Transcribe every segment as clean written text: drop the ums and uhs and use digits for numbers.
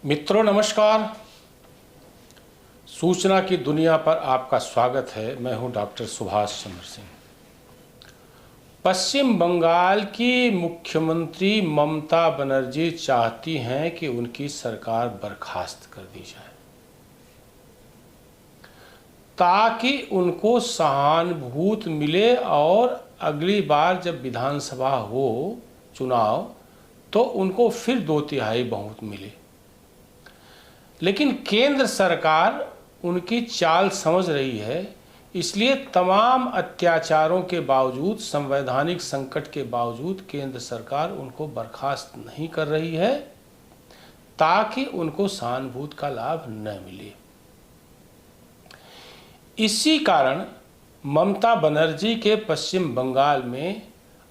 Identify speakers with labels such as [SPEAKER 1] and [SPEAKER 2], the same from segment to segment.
[SPEAKER 1] मित्रों नमस्कार। सूचना की दुनिया पर आपका स्वागत है। मैं हूं डॉक्टर सुभाष चंद्र सिंह। पश्चिम बंगाल की मुख्यमंत्री ममता बनर्जी चाहती हैं कि उनकी सरकार बर्खास्त कर दी जाए ताकि उनको सहानुभूति मिले और अगली बार जब विधानसभा हो चुनाव तो उनको फिर 2/3 बहुमत मिले। लेकिन केंद्र सरकार उनकी चाल समझ रही है, इसलिए तमाम अत्याचारों के बावजूद, संवैधानिक संकट के बावजूद केंद्र सरकार उनको बर्खास्त नहीं कर रही है ताकि उनको सहानुभूति का लाभ न मिले। इसी कारण ममता बनर्जी के पश्चिम बंगाल में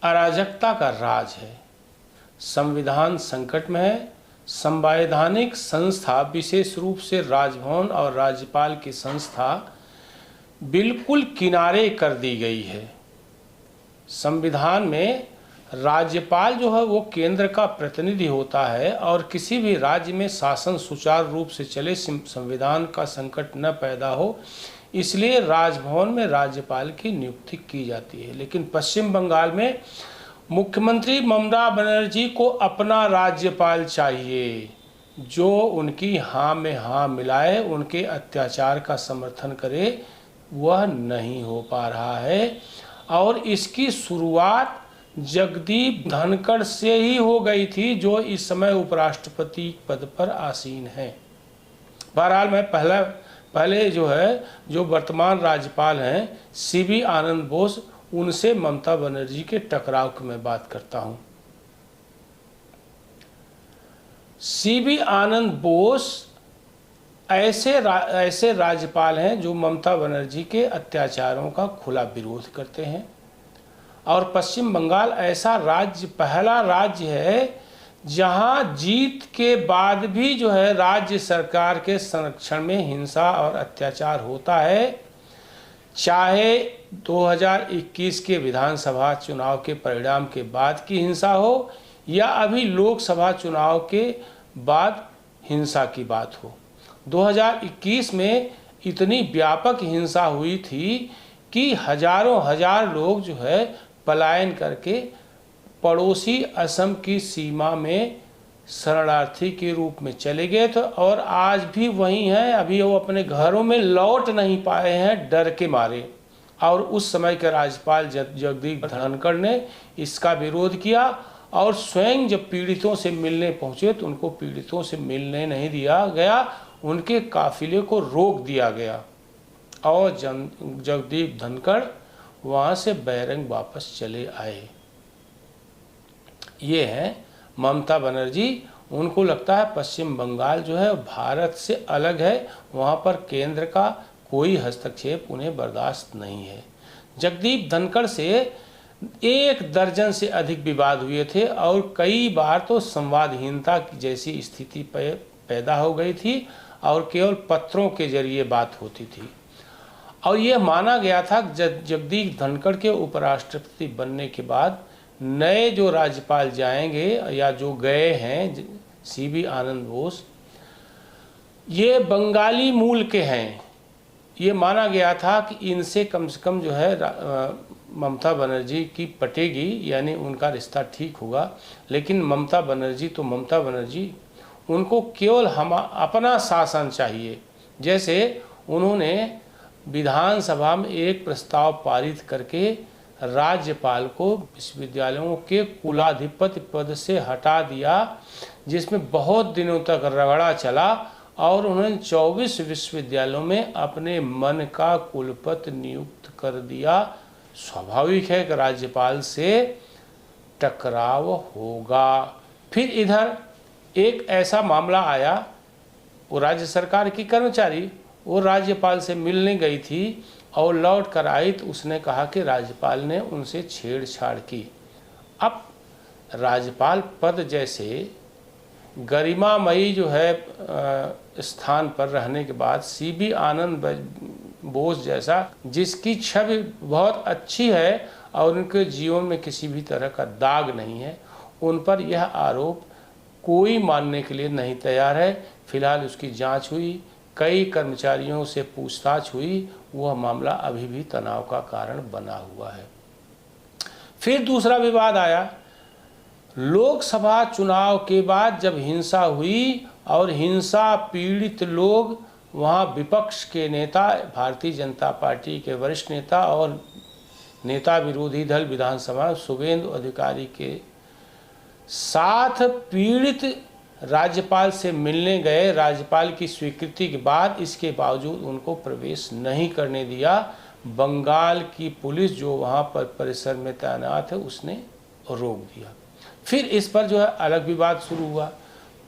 [SPEAKER 1] अराजकता का राज है। संविधान संकट में है। संवैधानिक संस्था, विशेष रूप से राजभवन और राज्यपाल की संस्था बिल्कुल किनारे कर दी गई है। संविधान में राज्यपाल जो है वो केंद्र का प्रतिनिधि होता है और किसी भी राज्य में शासन सुचारू रूप से चले, संविधान का संकट न पैदा हो, इसलिए राजभवन में राज्यपाल की नियुक्ति की जाती है। लेकिन पश्चिम बंगाल में मुख्यमंत्री ममता बनर्जी को अपना राज्यपाल चाहिए जो उनकी हाँ में हाँ मिलाए, उनके अत्याचार का समर्थन करे। वह नहीं हो पा रहा है और इसकी शुरुआत जगदीप धनखड़ से ही हो गई थी, जो इस समय उपराष्ट्रपति पद पर आसीन हैं। बहरहाल मैं पहले जो वर्तमान राज्यपाल हैं सीबी आनंद बोस, उनसे ममता बनर्जी के टकराव की मैं बात करता हूं। सीबी आनंद बोस ऐसे राज्यपाल हैं जो ममता बनर्जी के अत्याचारों का खुला विरोध करते हैं और पश्चिम बंगाल ऐसा पहला राज्य है जहां जीत के बाद भी राज्य सरकार के संरक्षण में हिंसा और अत्याचार होता है। चाहे 2021 के विधानसभा चुनाव के परिणाम के बाद की हिंसा हो या अभी लोकसभा चुनाव के बाद हिंसा की बात हो। 2021 में इतनी व्यापक हिंसा हुई थी कि हजार लोग पलायन करके पड़ोसी असम की सीमा में शरणार्थी के रूप में चले गए थे और आज भी वहीं हैं। अभी वो अपने घरों में लौट नहीं पाए हैं डर के मारे। और उस समय के राज्यपाल जगदीप धनखड़ ने इसका विरोध किया और स्वयं जब पीड़ितों से मिलने पहुंचे तो उनको पीड़ितों से मिलने नहीं दिया गया, उनके काफिले को रोक दिया गया और जगदीप धनखड़ वहाँ से बैरंग वापस चले आए। ये है ममता बनर्जी। उनको लगता है पश्चिम बंगाल भारत से अलग है, वहाँ पर केंद्र का कोई हस्तक्षेप उन्हें बर्दाश्त नहीं है। जगदीप धनखड़ से 1 दर्जन से अधिक विवाद हुए थे और कई बार तो संवादहीनता जैसी स्थिति पैदा हो गई थी और केवल पत्रों के जरिए बात होती थी। और यह माना गया था जगदीप धनखड़ के उपराष्ट्रपति बनने के बाद नए जो राज्यपाल जाएंगे या जो गए हैं सीबी आनंद बोस, ये बंगाली मूल के हैं। ये माना गया था कि इनसे कम से कम ममता बनर्जी की पटेगी, यानी उनका रिश्ता ठीक होगा। लेकिन ममता बनर्जी उनको केवल अपना शासन चाहिए। जैसे उन्होंने विधानसभा में एक प्रस्ताव पारित करके राज्यपाल को विश्वविद्यालयों के कुलाधिपति पद से हटा दिया, जिसमें बहुत दिनों तक रगड़ा चला और उन्होंने 24 विश्वविद्यालयों में अपने मन का कुलपति नियुक्त कर दिया। स्वाभाविक है कि राज्यपाल से टकराव होगा। फिर इधर एक ऐसा मामला आया, वो राज्य सरकार की कर्मचारी वो राज्यपाल से मिलने गई थी और लौट कर आई तो उसने कहा कि राज्यपाल ने उनसे छेड़छाड़ की। अब राज्यपाल पद जैसे गरिमामयी स्थान पर रहने के बाद सीबी आनंद बोस जैसा, जिसकी छवि बहुत अच्छी है और उनके जीवन में किसी भी तरह का दाग नहीं है, उन पर यह आरोप कोई मानने के लिए नहीं तैयार है फिलहाल उसकी जांच हुई, कई कर्मचारियों से पूछताछ हुई, वह मामला अभी भी तनाव का कारण बना हुआ है। फिर दूसरा विवाद आया लोकसभा चुनाव के बाद, जब हिंसा हुई और हिंसा पीड़ित लोग वहां विपक्ष के नेता, भारतीय जनता पार्टी के वरिष्ठ नेता और नेता विरोधी दल विधानसभा शुभेंदु अधिकारी के साथ पीड़ित राज्यपाल से मिलने गए। राज्यपाल की स्वीकृति के बाद इसके बावजूद उनको प्रवेश नहीं करने दिया। बंगाल की पुलिस जो वहाँ पर परिसर में तैनात है उसने रोक दिया। फिर इस पर जो है अलग विवाद शुरू हुआ।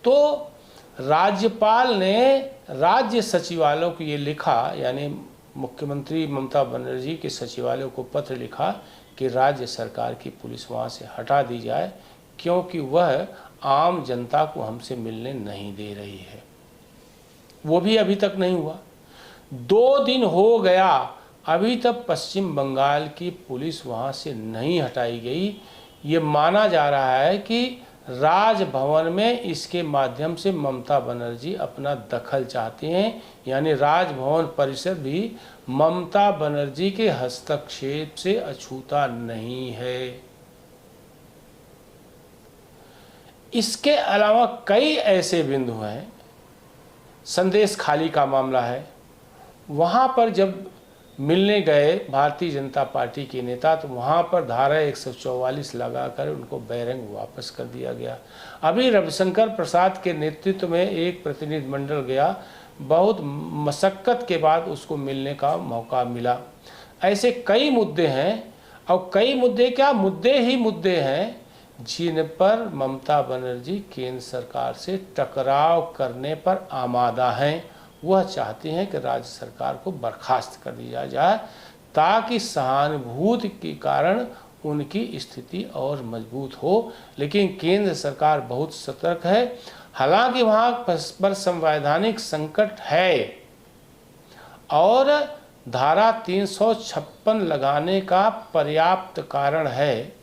[SPEAKER 1] तो राज्यपाल ने राज्य सचिवालय को ये लिखा, यानी मुख्यमंत्री ममता बनर्जी के सचिवालय को पत्र लिखा कि राज्य सरकार की पुलिस वहाँ से हटा दी जाए, क्योंकि वह आम जनता को हमसे मिलने नहीं दे रही है। वो भी अभी तक नहीं हुआ। 2 दिन हो गया, अभी तक पश्चिम बंगाल की पुलिस वहाँ से नहीं हटाई गई। ये माना जा रहा है कि राजभवन में इसके माध्यम से ममता बनर्जी अपना दखल चाहती हैं, यानी राजभवन परिसर भी ममता बनर्जी के हस्तक्षेप से अछूता नहीं है। इसके अलावा कई ऐसे बिंदु हैं। संदेश खाली का मामला है, वहाँ पर जब मिलने गए भारतीय जनता पार्टी के नेता तो वहाँ पर धारा 144 लगाकर उनको बैरंग वापस कर दिया गया। अभी रविशंकर प्रसाद के नेतृत्व में एक प्रतिनिधिमंडल गया, बहुत मशक्क़त के बाद उसको मिलने का मौका मिला। ऐसे कई मुद्दे हैं, और कई मुद्दे क्या, मुद्दे ही मुद्दे हैं जिन पर ममता बनर्जी केंद्र सरकार से टकराव करने पर आमादा हैं। वह चाहती हैं कि राज्य सरकार को बर्खास्त कर दिया जाए, ताकि सहानुभूति के कारण उनकी स्थिति और मजबूत हो। लेकिन केंद्र सरकार बहुत सतर्क है। हालांकि वहाँ पर संवैधानिक संकट है और धारा 356 लगाने का पर्याप्त कारण है,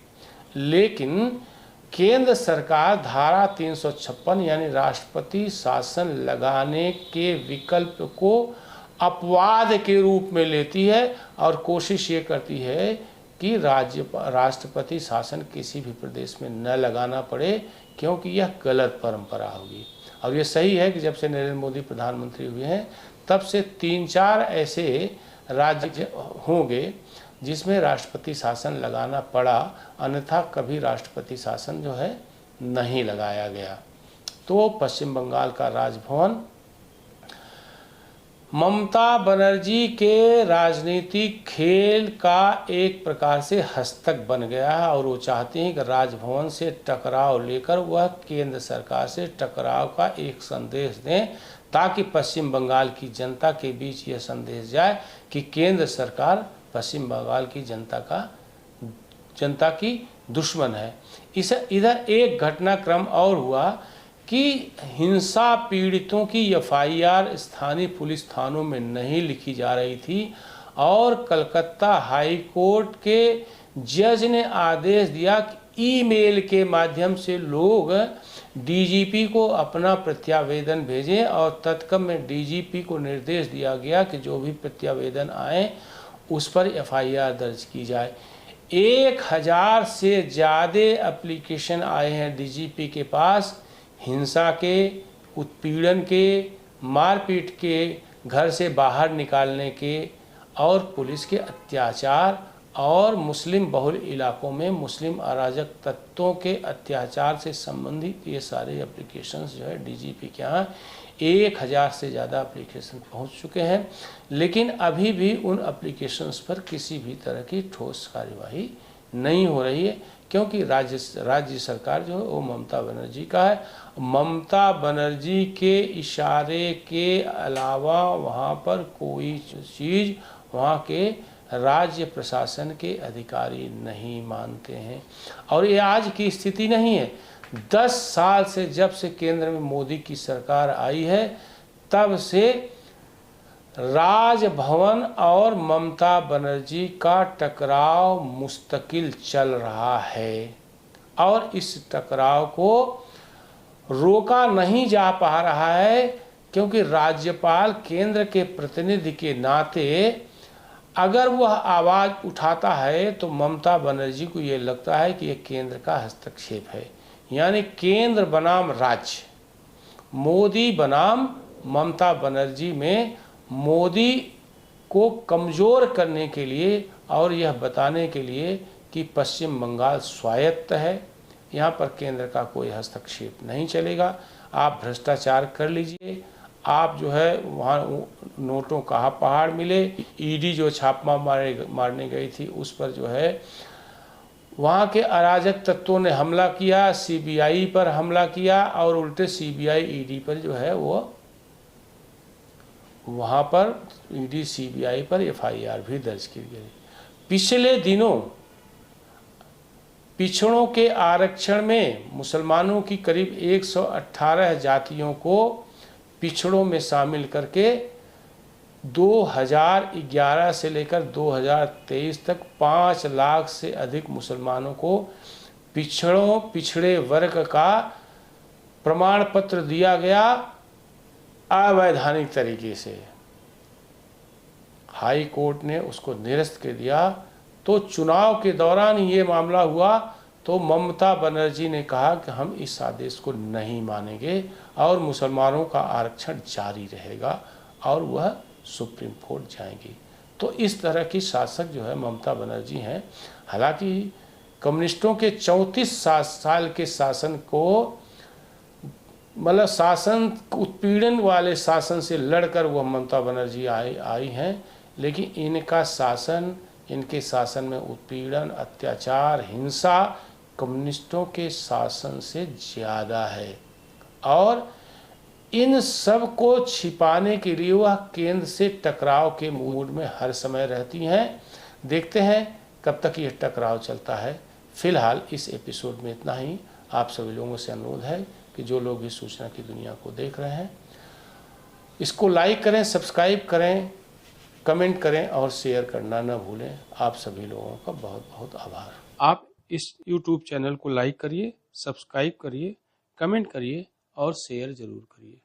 [SPEAKER 1] लेकिन केंद्र सरकार धारा 356 यानी राष्ट्रपति शासन लगाने के विकल्प को अपवाद के रूप में लेती है और कोशिश ये करती है कि राष्ट्रपति शासन किसी भी प्रदेश में न लगाना पड़े, क्योंकि यह गलत परंपरा होगी। और ये सही है कि जब से नरेंद्र मोदी प्रधानमंत्री हुए हैं तब से 3-4 ऐसे राज्य होंगे जिसमें राष्ट्रपति शासन लगाना पड़ा, अन्यथा कभी राष्ट्रपति शासन जो है नहीं लगाया गया। तो पश्चिम बंगाल का राजभवन ममता बनर्जी के राजनीतिक खेल का एक प्रकार से हस्तक बन गया है और वो चाहती हैं कि राजभवन से टकराव लेकर वह केंद्र सरकार से टकराव का एक संदेश दें, ताकि पश्चिम बंगाल की जनता के बीच यह संदेश जाए कि केंद्र सरकार पश्चिम बंगाल की जनता की दुश्मन है। इधर एक घटनाक्रम और हुआ कि हिंसा पीड़ितों की एफआईआर स्थानीय पुलिस थानों में नहीं लिखी जा रही थी और कलकत्ता हाई कोर्ट के जज ने आदेश दिया कि ईमेल के माध्यम से लोग डीजीपी को अपना प्रत्यावेदन भेजें, और तत्काल में डीजीपी को निर्देश दिया गया कि जो भी प्रत्यावेदन आए उस पर एफआईआर दर्ज की जाए। 1000 से ज़्यादा एप्लीकेशन आए हैं डीजीपी के पास, हिंसा के, उत्पीड़न के, मारपीट के, घर से बाहर निकालने के और पुलिस के अत्याचार और मुस्लिम बहुल इलाकों में मुस्लिम अराजक तत्वों के अत्याचार से संबंधित ये सारे एप्लीकेशंस जो है डीजीपी के यहाँ 1000 से ज़्यादा एप्लीकेशन पहुँच चुके हैं। लेकिन अभी भी उन एप्लीकेशंस पर किसी भी तरह की ठोस कार्यवाही नहीं हो रही है, क्योंकि राज्य सरकार जो है वो ममता बनर्जी का है। ममता बनर्जी के इशारे के अलावा वहाँ पर कोई चीज़ वहाँ के राज्य प्रशासन के अधिकारी नहीं मानते हैं। और ये आज की स्थिति नहीं है, 10 साल से जब से केंद्र में मोदी की सरकार आई है तब से राजभवन और ममता बनर्जी का टकराव मुस्तकिल चल रहा है और इस टकराव को रोका नहीं जा पा रहा है। क्योंकि राज्यपाल केंद्र के प्रतिनिधि के नाते अगर वह आवाज़ उठाता है तो ममता बनर्जी को ये लगता है कि ये केंद्र का हस्तक्षेप है। यानी केंद्र बनाम राज्य, मोदी बनाम ममता बनर्जी में मोदी को कमज़ोर करने के लिए और यह बताने के लिए कि पश्चिम बंगाल स्वायत्त है, यहाँ पर केंद्र का कोई हस्तक्षेप नहीं चलेगा। आप भ्रष्टाचार कर लीजिए, आप जो है वहाँ नोटों का पहाड़ मिले, ईडी जो छापा मारने गई थी उस पर जो है वहाँ के अराजक तत्वों ने हमला किया, सीबीआई पर हमला किया और उल्टे सीबीआई ईडी पर जो है वो वहाँ पर ईडी सीबीआई पर एफआईआर भी दर्ज की गई। पिछले दिनों पिछड़ों के आरक्षण में मुसलमानों की करीब 118 जातियों को पिछड़ों में शामिल करके 2011 से लेकर 2023 तक 5 लाख से अधिक मुसलमानों को पिछड़े वर्ग का प्रमाण पत्र दिया गया अवैधानिक तरीके से। हाई कोर्ट ने उसको निरस्त कर दिया। तो चुनाव के दौरान ये मामला हुआ तो ममता बनर्जी ने कहा कि हम इस आदेश को नहीं मानेंगे और मुसलमानों का आरक्षण जारी रहेगा और वह सुप्रीम कोर्ट जाएंगी। तो इस तरह की शासक जो है ममता बनर्जी हैं। हालांकि कम्युनिस्टों के 34 साल के शासन को मतलब शासन उत्पीड़न वाले शासन से लड़कर वह ममता बनर्जी आई हैं, लेकिन इनके शासन में उत्पीड़न, अत्याचार, हिंसा कम्युनिस्टों के शासन से ज़्यादा है और इन सब को छिपाने के लिए वह केंद्र से टकराव के मूड में हर समय रहती हैं। देखते हैं कब तक यह टकराव चलता है। फिलहाल इस एपिसोड में इतना ही। आप सभी लोगों से अनुरोध है कि जो लोग इस सूचना की दुनिया को देख रहे हैं इसको लाइक करें, सब्सक्राइब करें, कमेंट करें और शेयर करना न भूलें। आप सभी लोगों का बहुत बहुत आभार। आप इस YouTube चैनल को लाइक करिए, सब्सक्राइब करिए, कमेंट करिए और शेयर ज़रूर करिए।